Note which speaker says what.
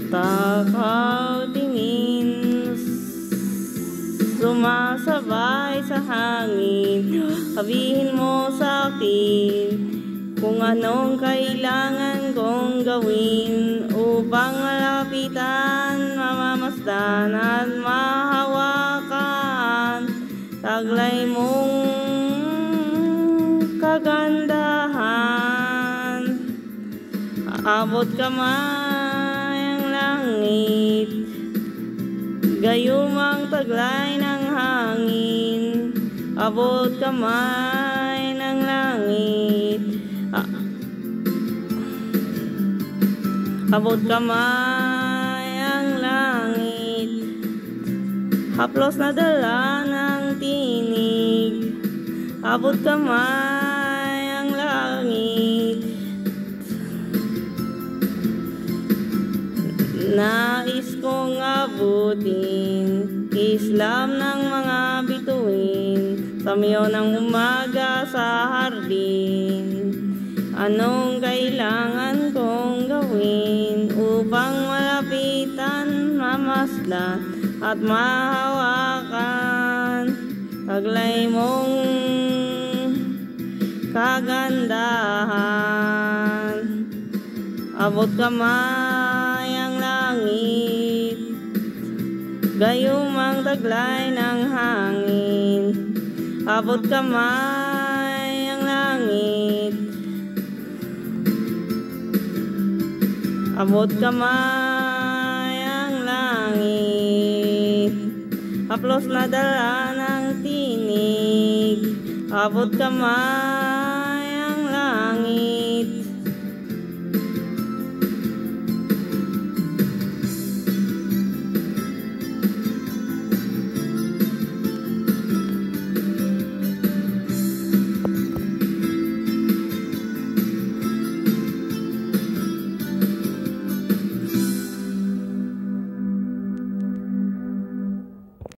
Speaker 1: Takaw tingin, sumasabay sa hangin. Sabihin mo sa akin kung anong kailangan kong gawin upang malapitan, mamamasdan at mahawakan taglay mong kagandahan. Abot kamay ang langit, gayumang taglay ng hangin. Abot kamay ng langit, abot kamay ang langit. Haplos na dala ng tinig, abot kamay ang langit. Nais kong abutin islam ng mga bituin, samyo ng umaga sa hardin. Anong kailangan kong gawin upang malapitan, mamasdan at mahawakan taglay mong kagandahan? Abot kamay ang langit, gayumang taglay ng hangin. Abot kamay ang langit, abot kamay ang langit. Haplos na dala ng tinig, abot kamay